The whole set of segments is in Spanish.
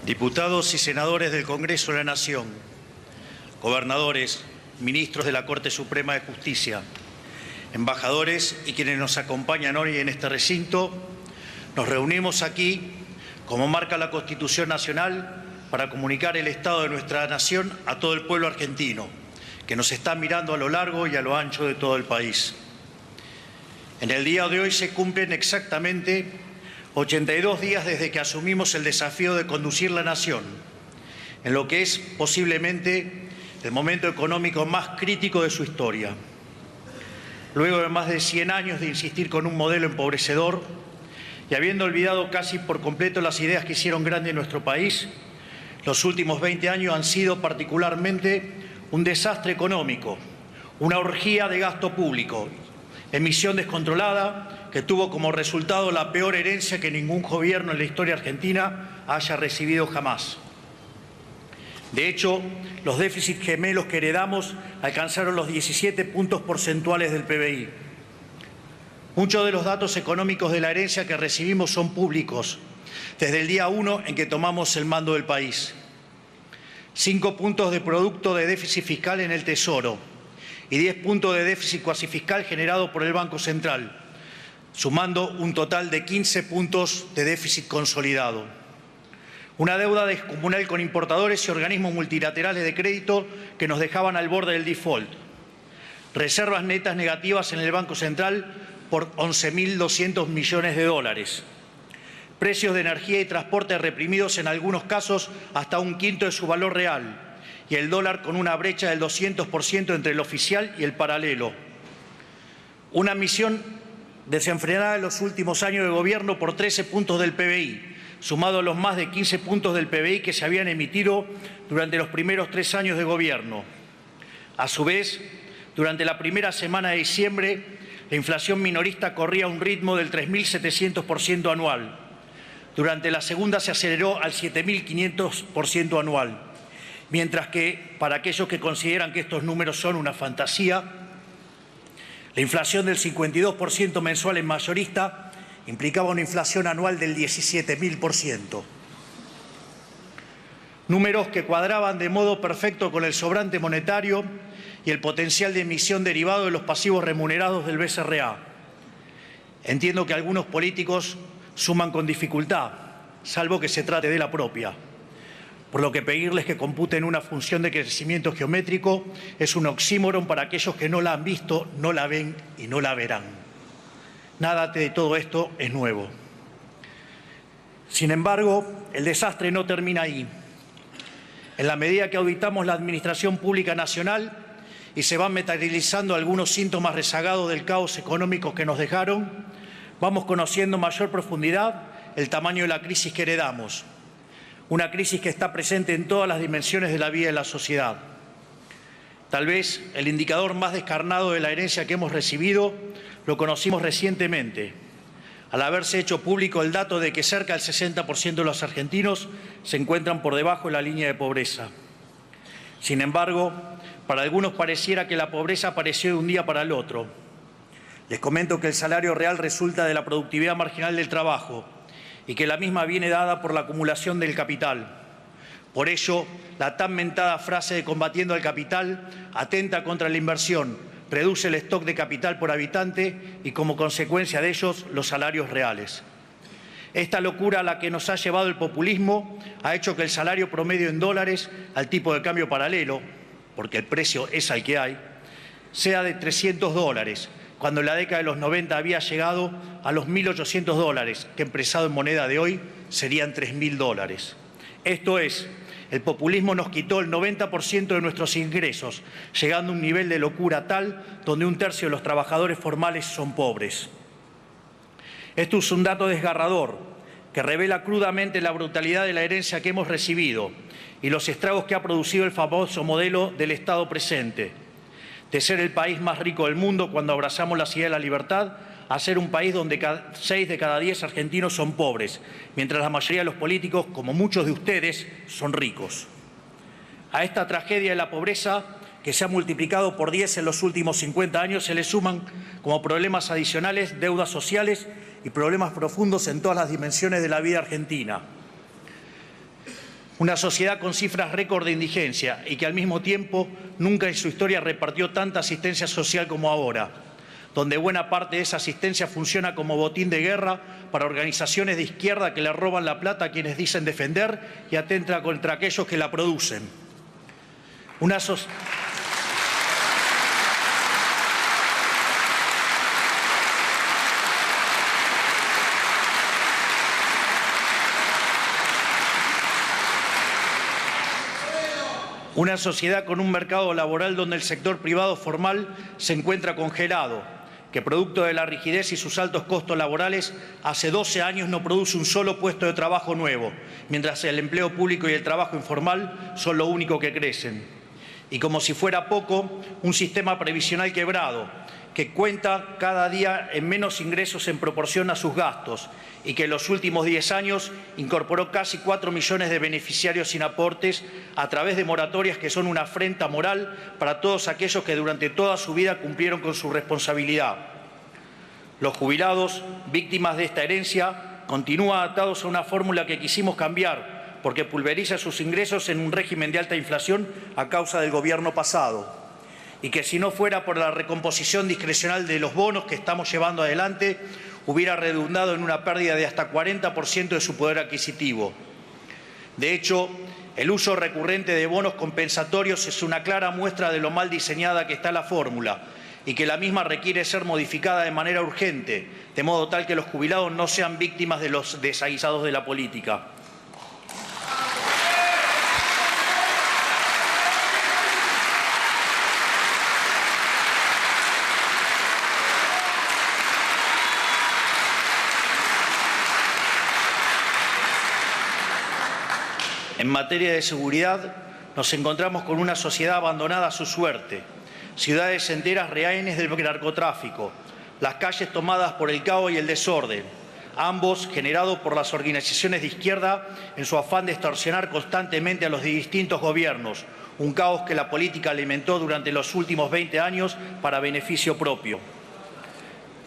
Diputados y senadores del Congreso de la Nación, gobernadores, ministros de la Corte Suprema de Justicia, embajadores y quienes nos acompañan hoy en este recinto, nos reunimos aquí, como marca la Constitución Nacional, para comunicar el estado de nuestra nación a todo el pueblo argentino, que nos está mirando a lo largo y a lo ancho de todo el país. En el día de hoy se cumplen exactamente 82 días desde que asumimos el desafío de conducir la nación, en lo que es posiblemente el momento económico más crítico de su historia. Luego de más de 100 años de insistir con un modelo empobrecedor y habiendo olvidado casi por completo las ideas que hicieron grande nuestro país, los últimos 20 años han sido particularmente un desastre económico, una orgía de gasto público, emisión descontrolada que tuvo como resultado la peor herencia que ningún gobierno en la historia argentina haya recibido jamás. De hecho, los déficits gemelos que heredamos alcanzaron los 17 puntos porcentuales del PBI. Muchos de los datos económicos de la herencia que recibimos son públicos, desde el día 1 en que tomamos el mando del país. 5 puntos de producto de déficit fiscal en el Tesoro y 10 puntos de déficit cuasi fiscal generado por el Banco Central, sumando un total de 15 puntos de déficit consolidado. Una deuda descomunal con importadores y organismos multilaterales de crédito que nos dejaban al borde del default. Reservas netas negativas en el Banco Central por 11.200 millones de dólares. Precios de energía y transporte reprimidos en algunos casos hasta un quinto de su valor real. Y el dólar con una brecha del 200% entre el oficial y el paralelo. Una emisión desenfrenada en los últimos años de gobierno por 13 puntos del PBI, sumado a los más de 15 puntos del PBI que se habían emitido durante los primeros 3 años de gobierno. A su vez, durante la primera semana de diciembre, la inflación minorista corría a un ritmo del 3.700% anual. Durante la segunda se aceleró al 7.500% anual. Mientras que, para aquellos que consideran que estos números son una fantasía, la inflación del 52% mensual en mayorista implicaba una inflación anual del 17.000%. Números que cuadraban de modo perfecto con el sobrante monetario y el potencial de emisión derivado de los pasivos remunerados del BCRA. Entiendo que algunos políticos suman con dificultad, salvo que se trate de la propia. Por lo que pedirles que computen una función de crecimiento geométrico es un oxímoron para aquellos que no la han visto, no la ven y no la verán. Nada de todo esto es nuevo. Sin embargo, el desastre no termina ahí. En la medida que auditamos la Administración Pública Nacional y se van materializando algunos síntomas rezagados del caos económico que nos dejaron, vamos conociendo mayor profundidad el tamaño de la crisis que heredamos. Una crisis que está presente en todas las dimensiones de la vida de la sociedad. Tal vez el indicador más descarnado de la herencia que hemos recibido lo conocimos recientemente, al haberse hecho público el dato de que cerca del 60% de los argentinos se encuentran por debajo de la línea de pobreza. Sin embargo, para algunos pareciera que la pobreza apareció de un día para el otro. Les comento que el salario real resulta de la productividad marginal del trabajo, y que la misma viene dada por la acumulación del capital. Por ello, la tan mentada frase de combatiendo al capital atenta contra la inversión, reduce el stock de capital por habitante y, como consecuencia de ellos, los salarios reales. Esta locura a la que nos ha llevado el populismo ha hecho que el salario promedio en dólares al tipo de cambio paralelo, porque el precio es al que hay, sea de $300, cuando en la década de los 90 había llegado a los $1.800, que empresado en moneda de hoy serían $3.000. Esto es, el populismo nos quitó el 90% de nuestros ingresos, llegando a un nivel de locura tal donde un tercio de los trabajadores formales son pobres. Esto es un dato desgarrador que revela crudamente la brutalidad de la herencia que hemos recibido y los estragos que ha producido el famoso modelo del Estado presente, de ser el país más rico del mundo cuando abrazamos la idea de la libertad, a ser un país donde 6 de cada 10 argentinos son pobres, mientras la mayoría de los políticos, como muchos de ustedes, son ricos. A esta tragedia de la pobreza, que se ha multiplicado por 10 en los últimos 50 años, se le suman como problemas adicionales deudas sociales y problemas profundos en todas las dimensiones de la vida argentina. Una sociedad con cifras récord de indigencia y que al mismo tiempo nunca en su historia repartió tanta asistencia social como ahora, donde buena parte de esa asistencia funciona como botín de guerra para organizaciones de izquierda que le roban la plata a quienes dicen defender y atentan contra aquellos que la producen. Una sociedad con un mercado laboral donde el sector privado formal se encuentra congelado, que producto de la rigidez y sus altos costos laborales, hace 12 años no produce un solo puesto de trabajo nuevo, mientras el empleo público y el trabajo informal son lo único que crecen. Y como si fuera poco, un sistema previsional quebrado, que cuenta cada día en menos ingresos en proporción a sus gastos y que en los últimos 10 años incorporó casi 4 millones de beneficiarios sin aportes a través de moratorias que son una afrenta moral para todos aquellos que durante toda su vida cumplieron con su responsabilidad. Los jubilados, víctimas de esta herencia, continúan atados a una fórmula que quisimos cambiar porque pulveriza sus ingresos en un régimen de alta inflación a causa del gobierno pasado. Y que si no fuera por la recomposición discrecional de los bonos que estamos llevando adelante, hubiera redundado en una pérdida de hasta 40% de su poder adquisitivo. De hecho, el uso recurrente de bonos compensatorios es una clara muestra de lo mal diseñada que está la fórmula y que la misma requiere ser modificada de manera urgente, de modo tal que los jubilados no sean víctimas de los desaguisados de la política. En materia de seguridad, nos encontramos con una sociedad abandonada a su suerte, ciudades enteras rehenes del narcotráfico, las calles tomadas por el caos y el desorden, ambos generados por las organizaciones de izquierda en su afán de extorsionar constantemente a los distintos gobiernos, un caos que la política alimentó durante los últimos 20 años para beneficio propio.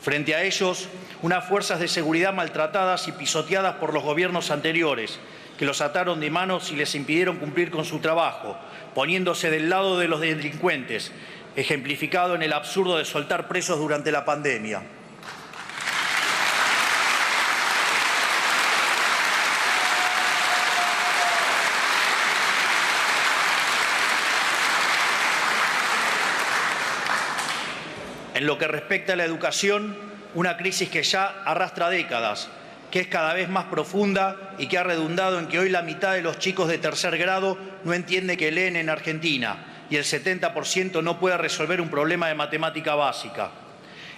Frente a ellos, unas fuerzas de seguridad maltratadas y pisoteadas por los gobiernos anteriores, que los ataron de manos y les impidieron cumplir con su trabajo, poniéndose del lado de los delincuentes, ejemplificado en el absurdo de soltar presos durante la pandemia. En lo que respecta a la educación, una crisis que ya arrastra décadas, que es cada vez más profunda y que ha redundado en que hoy la mitad de los chicos de tercer grado no entiende que leen en Argentina y el 70% no puede resolver un problema de matemática básica.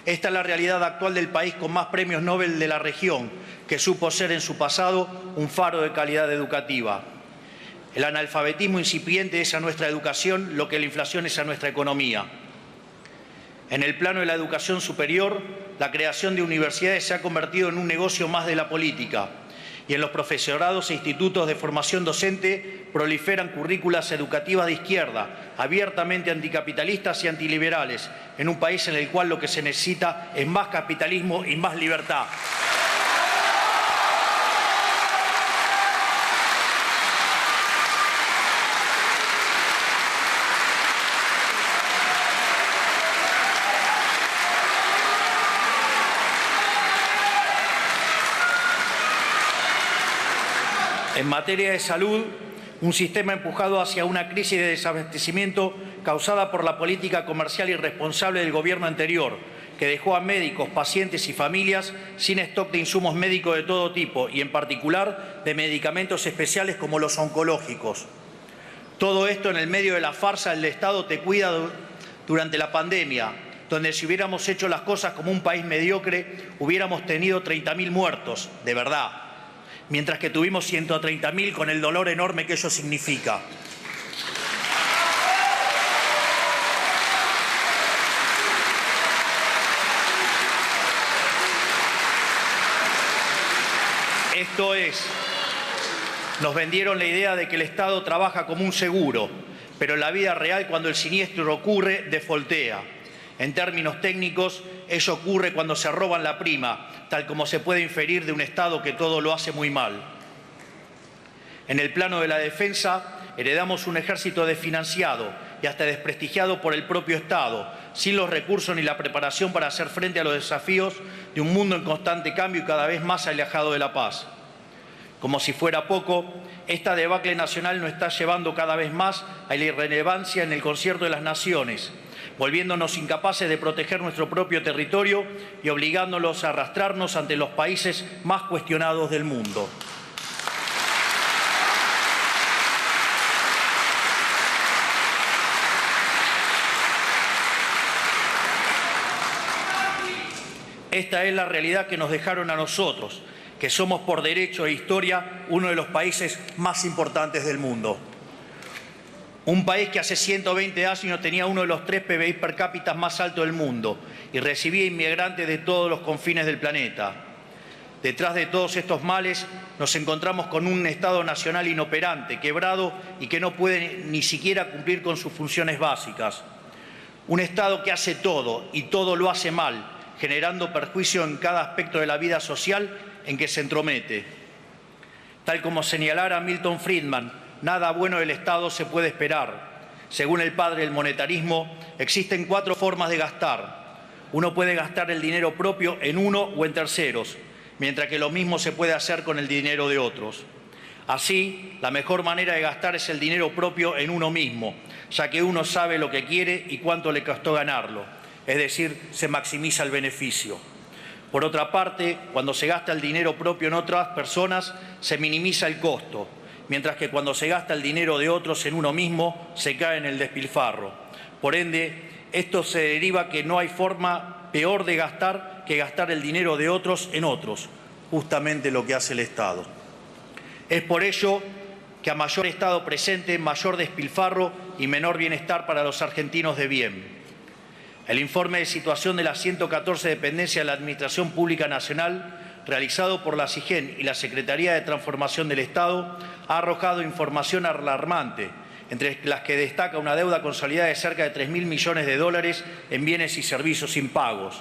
Esta es la realidad actual del país con más premios Nobel de la región, que supo ser en su pasado un faro de calidad educativa. El analfabetismo incipiente es a nuestra educación lo que la inflación es a nuestra economía. En el plano de la educación superior, la creación de universidades se ha convertido en un negocio más de la política y en los profesorados e institutos de formación docente proliferan currículas educativas de izquierda, abiertamente anticapitalistas y antiliberales, en un país en el cual lo que se necesita es más capitalismo y más libertad. En materia de salud, un sistema empujado hacia una crisis de desabastecimiento causada por la política comercial irresponsable del gobierno anterior, que dejó a médicos, pacientes y familias sin stock de insumos médicos de todo tipo y en particular de medicamentos especiales como los oncológicos. Todo esto en el medio de la farsa del Estado te cuida durante la pandemia, donde si hubiéramos hecho las cosas como un país mediocre, hubiéramos tenido 30.000 muertos, de verdad, mientras que tuvimos 130.000 con el dolor enorme que ello significa. Esto es, nos vendieron la idea de que el Estado trabaja como un seguro, pero en la vida real, cuando el siniestro ocurre, defoltea. En términos técnicos, ello ocurre cuando se roban la prima, tal como se puede inferir de un Estado que todo lo hace muy mal. En el plano de la defensa, heredamos un ejército desfinanciado y hasta desprestigiado por el propio Estado, sin los recursos ni la preparación para hacer frente a los desafíos de un mundo en constante cambio y cada vez más alejado de la paz. Como si fuera poco, esta debacle nacional nos está llevando cada vez más a la irrelevancia en el concierto de las naciones, volviéndonos incapaces de proteger nuestro propio territorio y obligándolos a arrastrarnos ante los países más cuestionados del mundo. Esta es la realidad que nos dejaron a nosotros, que somos por derecho e historia uno de los países más importantes del mundo. Un país que hace 120 años tenía uno de los 3 PBI per cápita más altos del mundo y recibía inmigrantes de todos los confines del planeta. Detrás de todos estos males nos encontramos con un Estado nacional inoperante, quebrado y que no puede ni siquiera cumplir con sus funciones básicas. Un Estado que hace todo y todo lo hace mal, generando perjuicio en cada aspecto de la vida social en que se entromete. Tal como señalara Milton Friedman, nada bueno del Estado se puede esperar. Según el padre del monetarismo, existen 4 formas de gastar. Uno puede gastar el dinero propio en uno o en terceros, mientras que lo mismo se puede hacer con el dinero de otros. Así, la mejor manera de gastar es el dinero propio en uno mismo, ya que uno sabe lo que quiere y cuánto le costó ganarlo. Es decir, se maximiza el beneficio. Por otra parte, cuando se gasta el dinero propio en otras personas, se minimiza el costo, mientras que cuando se gasta el dinero de otros en uno mismo, se cae en el despilfarro. Por ende, esto se deriva que no hay forma peor de gastar que gastar el dinero de otros en otros, justamente lo que hace el Estado. Es por ello que a mayor Estado presente, mayor despilfarro y menor bienestar para los argentinos de bien. El informe de situación de las 114 dependencias de la Administración Pública Nacional, realizado por la SIGEN y la Secretaría de Transformación del Estado, ha arrojado información alarmante, entre las que destaca una deuda consolidada de cerca de 3.000 millones de dólares en bienes y servicios impagos.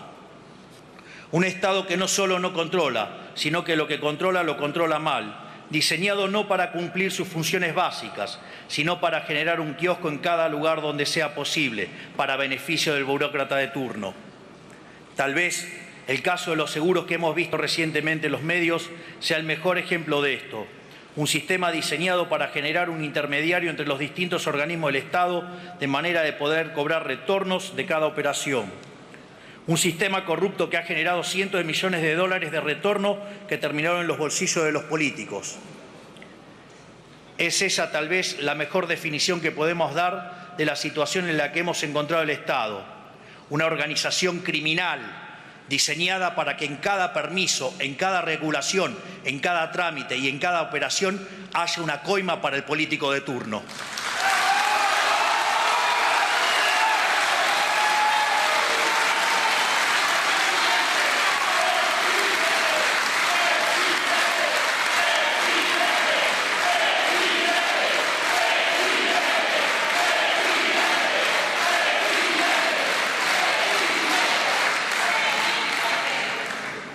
Un Estado que no solo no controla, sino que lo que controla lo controla mal, diseñado no para cumplir sus funciones básicas, sino para generar un kiosco en cada lugar donde sea posible, para beneficio del burócrata de turno. Tal vez el caso de los seguros que hemos visto recientemente en los medios sea el mejor ejemplo de esto. Un sistema diseñado para generar un intermediario entre los distintos organismos del Estado de manera de poder cobrar retornos de cada operación. Un sistema corrupto que ha generado cientos de millones de dólares de retorno que terminaron en los bolsillos de los políticos. Es esa tal vez la mejor definición que podemos dar de la situación en la que hemos encontrado el Estado. Una organización criminal diseñada para que en cada permiso, en cada regulación, en cada trámite y en cada operación haya una coima para el político de turno.